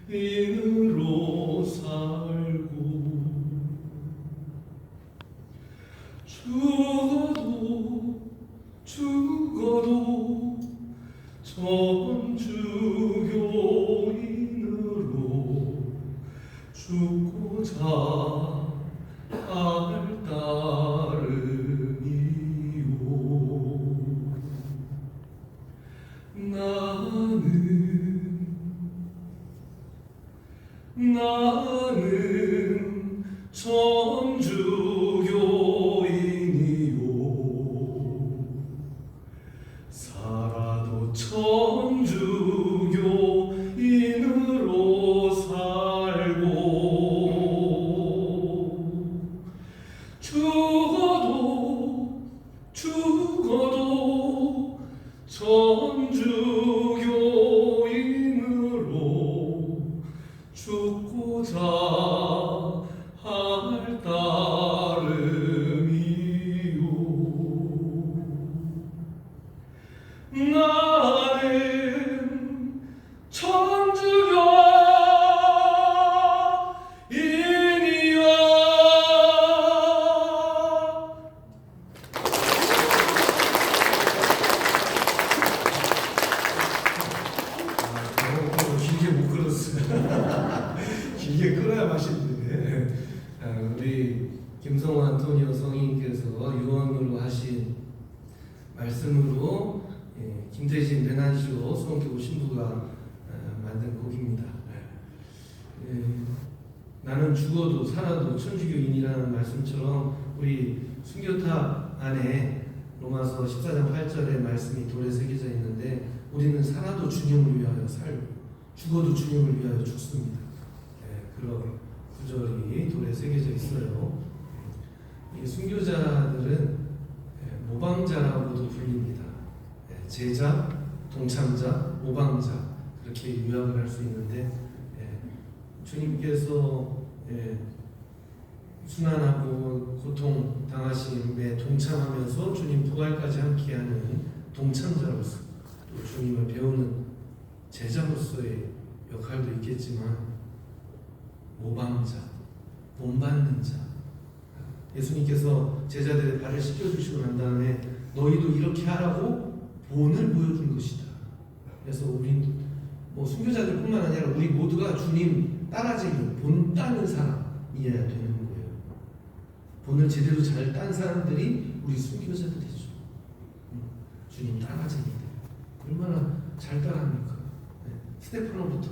인으로 살고 죽어도 전주교인으로 죽고자 할 따름이요. 나는 전주교인이요. 살아도 천주교인으로 살고 죽어도 천주교인으로 죽고자 할 따름이요. 나는 천주교인이여. 길게 못 끌었어요. 길게 끌어야 맛있는데. 우리 김성호 안토니오 성인께서 유언으로 하신 말씀으로 김태진 배난시오 수원교구 신부가 만든 곡입니다. 나는 죽어도 살아도 천주교인이라는 말씀처럼 우리 순교탑 안에 로마서 14장 8절의 말씀이 돌에 새겨져 있는데, 우리는 살아도 주님을 위하여 살고 죽어도 주님을 위하여 죽습니다. 그런 구절이 돌에 새겨져 있어요. 이 순교자들은 모방자라고도 불립니다. 제자, 동참자, 모방자, 그렇게 요약을 할 수 있는데, 주님께서 순환하고 고통 당하심에 동참하면서 주님 부활까지 함께하는 동참자로서, 또 주님을 배우는 제자로서의 역할도 있겠지만, 모방자, 본받는 자, 예수님께서 제자들의 발을 씻겨주시고 난 다음에 너희도 이렇게 하라고 본을 보여준 것이다. 그래서 우리 순교자들뿐만 아니라 우리 모두가 주님 따라쟁이, 본 따는 사람이어야 되는 거예요. 본을 제대로 잘 딴 사람들이 우리 순교자들이죠. 주님 따라쟁이들 얼마나 잘 따라합니까? 스테파노부터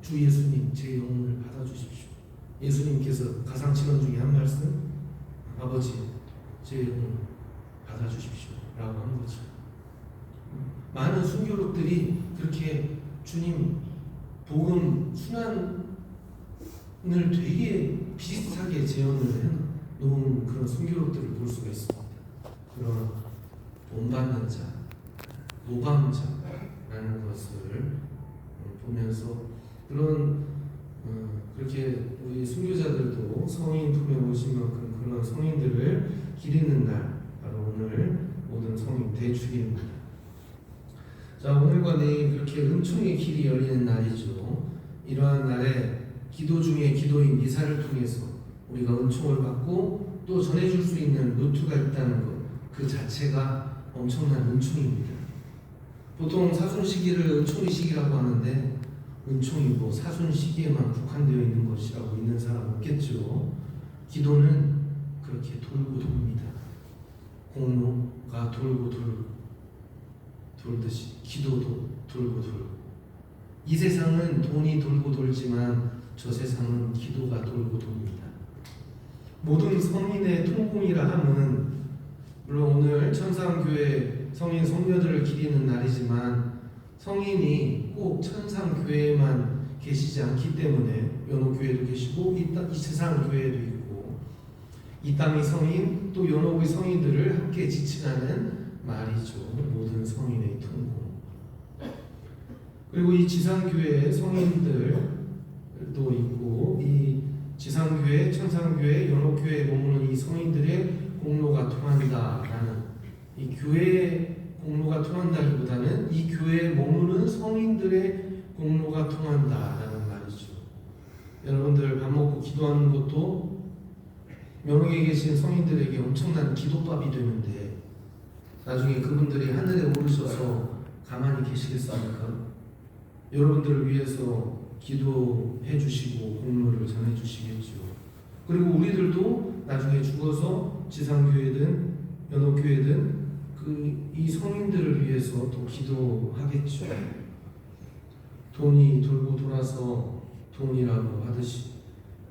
주 예수님 제 영혼을 받아주십시오. 예수님께서 가상친언 중에 한 말씀, 아버지 제 영혼을 받아주십시오 라고 한 거죠. 많은 순교록들이 그렇게 주님 복음 순환을 되게 비슷하게 재현을 해놓은 그런 순교록들을 볼 수가 있습니다. 그런 본받는 자, 모방자라는 것을 보면서 그렇게 우리 순교자들도 성인 품에 오신 만큼 그런 성인들을 기리는 날, 바로 오늘 모든 성인 대축일입니다. 자, 오늘과 내일 그렇게 은총의 길이 열리는 날이죠. 이러한 날에 기도 중에 기도인 미사를 통해서 우리가 은총을 받고 또 전해줄 수 있는 루트가 있다는 것, 그 자체가 엄청난 은총입니다. 보통 사순시기를 은총의 시기라고 하는데, 은총이 사순시기에만 국한되어 있는 것이라고 믿는 사람 없겠죠. 기도는 그렇게 돌고 돕니다. 공로가 돌고 돌듯이 기도도 돌고 돌고. 이 세상은 돈이 돌고 돌지만 저 세상은 기도가 돌고 돕니다. 모든 성인의 통공이라 함은, 물론 오늘 천상교회 성인 성녀들을 기리는 날이지만 성인이 꼭 천상교회에만 계시지 않기 때문에 연호교회도 계시고 이 세상 교회도 있고, 이 땅의 성인 또 연호의 성인들을 함께 지칭하는 말이죠. 모든 성인의 통공. 그리고 이 지상교회 성인들도 있고, 이 지상교회, 천상교회, 연호교회에 머무는 이 성인들의 공로가 통한다라는, 이 교회의 공로가 통한다기보다는 이 교회에 머무는 성인들의 공로가 통한다라는 말이죠. 여러분들 밥 먹고 기도하는 것도 면옥에 계신 성인들에게 엄청난 기도밥이 되는데 나중에 그분들이 하늘에 오르셔서 가만히 계시겠습니까? 여러분들을 위해서 기도해 주시고 공로를 전해 주시겠죠. 그리고 우리들도 나중에 죽어서 지상교회든 연옥교회든 이 성인들을 위해서 또 기도하겠죠. 돈이 돌고 돌아서 돈이라고 하듯이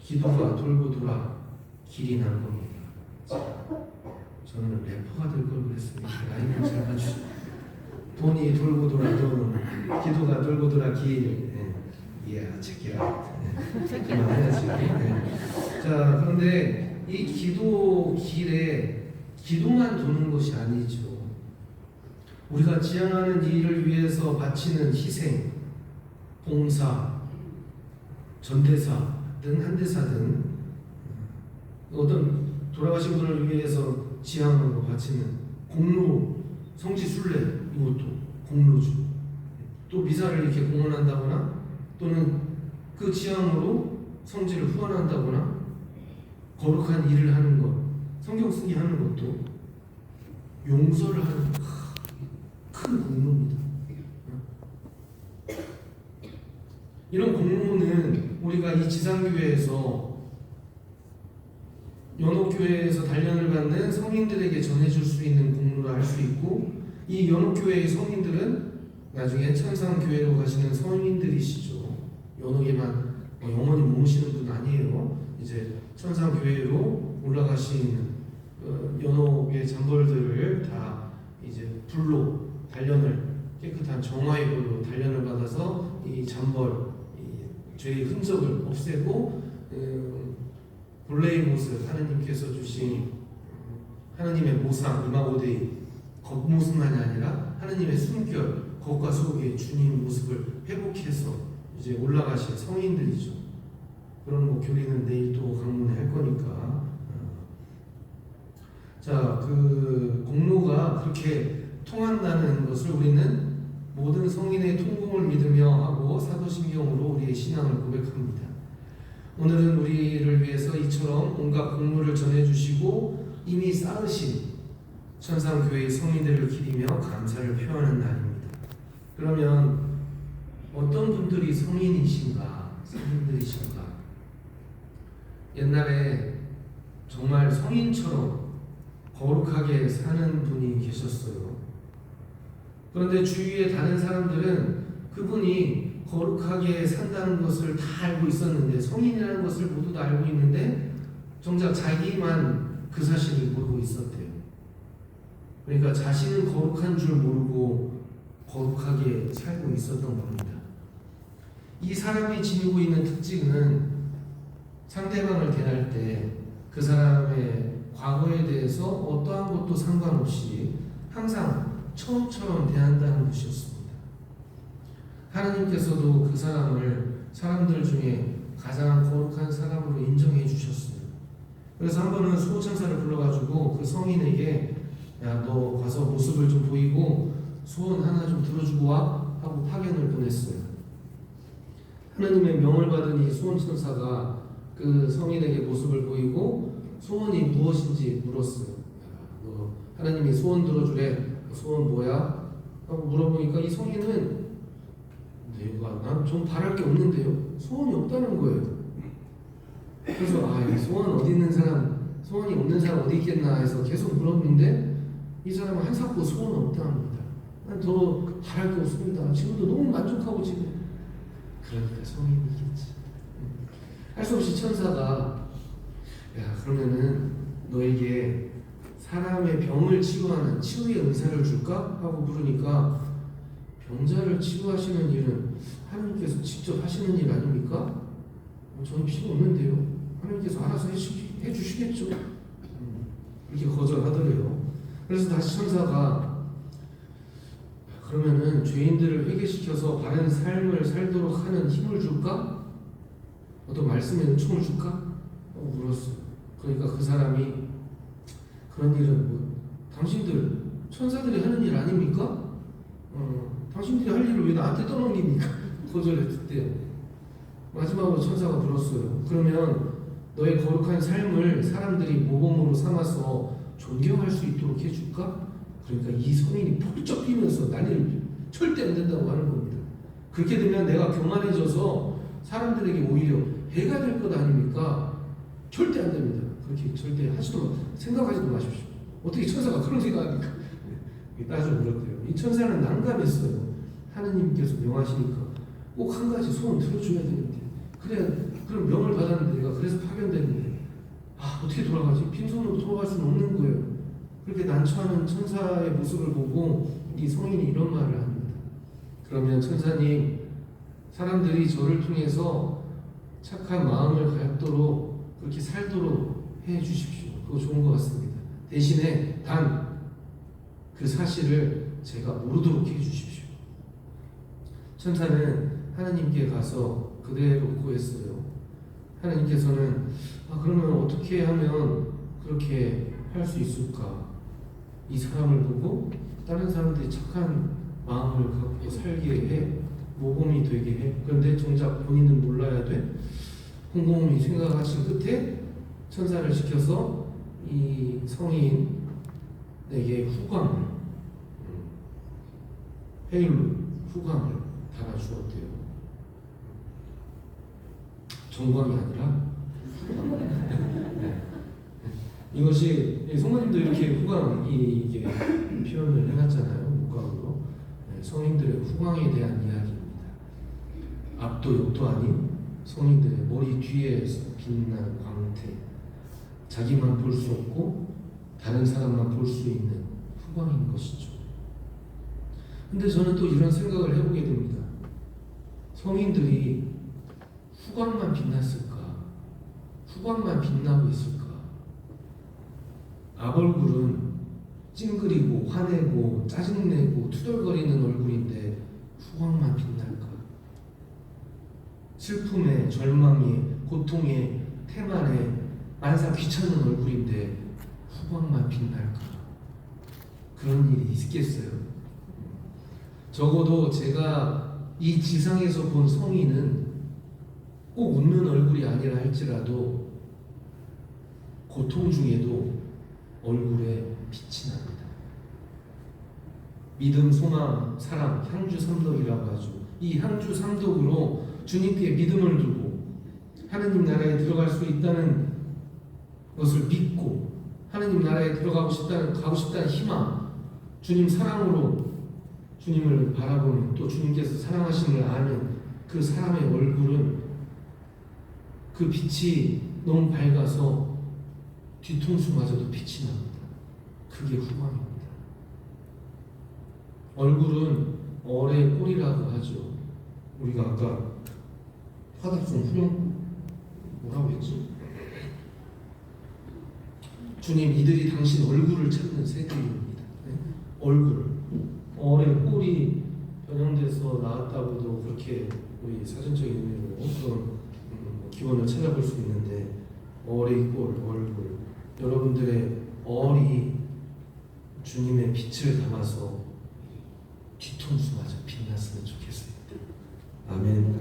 기도가 돌고 돌아 길이 난 겁니다. 저는 래퍼가 될 걸 그랬으니까 라인을 잘 맞추죠. 돈이 돌고 돌아 돈, 기도가 돌고 돌아 길. 체키라. 그만해야지. 자, 그런데 이 기도 길에 기도만 도는 것이 아니죠. 우리가 지향하는 일을 위해서 바치는 희생, 봉사, 전대사든 한대사든 어떤 돌아가신 분을 위해서 지향으로 바치는 공로, 성지 순례 이것도 공로죠. 또 미사를 이렇게 공헌한다거나 또는 그 지향으로 성지를 후원한다거나 거룩한 일을 하는 것, 성경 쓰기 하는 것도 용서를 하는 큰 공로입니다. 이런 공로는 우리가 이 지상교회에서 연옥교회에서 단련을 받는 성인들에게 전해줄 수 있는 공로를 할 수 있고 이 연옥교회의 성인들은 나중에 천상교회로 가시는 성인들이시죠. 연옥에만 영원히 머무시는 분 아니에요. 이제 천상교회로 올라가신 연옥의 잠벌들을 다 이제 불로 단련을 깨끗한 정화의 불로 단련을 받아서 이 잠벌 이 죄의 흔적을 없애고 본래의 모습 하나님께서 주신 하나님의 모상 이마고데이 겉모습만이 아니라 하나님의 숨결 겉과 속의 주님 모습을 회복해서 이제 올라가실 성인들이죠. 그런 교리는 내일 또 강론에 할 거니까. 자, 그 공로가 그렇게 통한다는 것을 우리는 모든 성인의 통공을 믿으며 하고 사도신경으로 우리의 신앙을 고백합니다. 오늘은 우리를 위해서 이처럼 온갖 공로를 전해주시고 이미 쌓으신 천상교회의 성인들을 기리며 감사를 표하는 날입니다. 그러면 어떤 분들이 성인이신가, 성인들이신가? 옛날에 정말 성인처럼 거룩하게 사는 분이 계셨어요. 그런데 주위의 다른 사람들은 그분이 거룩하게 산다는 것을 다 알고 있었는데, 성인이라는 것을 모두 다 알고 있는데 정작 자기만 그 사실을 모르고 있었대요. 그러니까 자신은 거룩한 줄 모르고 거룩하게 살고 있었던 겁니다. 이 사람이 지니고 있는 특징은 상대방을 대할 때 그 사람의 과거에 대해서 어떠한 것도 상관없이 항상 처음처럼 대한다는 것이었습니다. 하나님께서도 그 사람을 사람들 중에 가장 거룩한 사람으로 인정해 주셨어요. 그래서 한 번은 수호천사를 불러가지고 그 성인에게 야, 너 가서 모습을 좀 보이고 소원 하나 좀 들어주고 와 하고 파견을 보냈어요. 하나님의 명을 받은 이 수호천사가 그 성인에게 모습을 보이고 소원이 무엇인지 물었어요. 너 하나님이 소원 들어주래. 소원 뭐야? 하고 물어보니까 이 성인은 내가 난 좀 바랄 게 없는데요. 소원이 없다는 거예요. 그래서 이 소원 어디 있는 사람, 소원이 없는 사람 어디 있겠나 해서 계속 물었는데 이 사람은 한사코 소원 없답니다. 난 더 바랄 게 없습니다. 지금도 너무 만족하고 지금. 그러니까 성인이겠지. 할 수 없이 천사가 야 그러면은 너에게 사람의 병을 치유하는 치유의 은사를 줄까? 하고 물으니까 병자를 치유하시는 일은 하나님께서 직접 하시는 일 아닙니까? 저는 필요 없는데요. 하나님께서 알아서 해주시겠죠. 이렇게 거절하더래요. 그래서 다시 천사가 그러면은 죄인들을 회개시켜서 바른 삶을 살도록 하는 힘을 줄까? 어떤 말씀의 은총을 줄까? 물었어요. 그러니까 그 사람이 그런 일은 뭐 당신들 천사들이 하는 일 아닙니까? 당신들이 할 일을 왜 나한테 떠넘깁니까? 거절했대요. 마지막으로 천사가 물었어요. 그러면 너의 거룩한 삶을 사람들이 모범으로 삼아서 존경할 수 있도록 해줄까? 그러니까 이 성인이 펄쩍 뛰면서 난리를 절대 안 된다고 하는 겁니다. 그렇게 되면 내가 교만해져서 사람들에게 오히려 해가 될 것 아닙니까? 절대 안 됩니다. 그렇게 절대 생각하지도 마십시오. 어떻게 천사가 그런 생각합니까? 따져 물었대요. 이 천사는 난감했어요. 하느님께서 명하시니까 꼭 한 가지 소원 들어줘야 되는데, 그래 그럼 명을 받았는데 내가 그래서 파견됐는데 어떻게 돌아가지? 빈손으로 돌아갈 수는 없는 거예요. 그렇게 난처하는 천사의 모습을 보고 이 성인이 이런 말을 합니다. 그러면 천사님, 사람들이 저를 통해서 착한 마음을 갖도록 그렇게 살도록 해 주십시오. 그거 좋은 것 같습니다. 대신에 단 그 사실을 제가 모르도록 해 주십시오. 천사는 하나님께 가서 그대로 구했어요. 하나님께서는 그러면 어떻게 하면 그렇게 할 수 있을까? 이 사람을 보고 다른 사람들이 착한 마음을 갖고 살게 해, 모범이 되게 해. 그런데 정작 본인은 몰라야 돼. 곰곰이 생각하신 끝에 천사를 시켜서 이 성인에게 후광을, 헤일로 후광을 달아주었대요. 정광이 아니라 이것이 성모님도 이렇게 후광 이게 표현을 해놨잖아요. 목각으로. 성인들의 후광에 대한 이야기입니다. 앞도 옆도 아닌 성인들의 머리 뒤에서 빛나는 광태, 자기만 볼 수 없고 다른 사람만 볼 수 있는 후광인 것이죠. 근데 저는 또 이런 생각을 해보게 됩니다. 성인들이 후광만 빛났을까? 후광만 빛나고 있을까? 앞얼굴은 찡그리고 화내고 짜증내고 투덜거리는 얼굴인데 후광만 빛날까? 슬픔에 절망에 고통에 태만에 만사 귀찮은 얼굴인데 후광만 빛날까? 그런 일이 있겠어요? 적어도 제가 이 지상에서 본 성인은 꼭 웃는 얼굴이 아니라 할지라도 고통 중에도 얼굴에 빛이 납니다. 믿음, 소망, 사랑, 향주 삼덕이라고 하죠. 이 향주 삼덕으로 주님께 믿음을 두고 하느님 나라에 들어갈 수 있다는 것을 믿고 하느님 나라에 가고 싶다는 희망, 주님 사랑으로 주님을 바라보는, 또 주님께서 사랑하심을 아는 그 사람의 얼굴은 그 빛이 너무 밝아서 뒤통수마저도 빛이 납니다. 그게 후광입니다. 얼굴은 얼의 꼴이라고 하죠. 우리가 아까 화답송 후렴 뭐라고 했지? 주님, 이들이 당신 얼굴을 찾는 세대입니다. 네? 얼굴, 얼의 꼴이 변형돼서 나왔다고도 그렇게 우리 사전적인 의미로 그런 기원을 찾아볼 수 있는데, 얼의 꼴, 얼굴, 여러분들의 얼이 주님의 빛을 담아서 뒤통수마저 빛났으면 좋겠습니다. 아멘.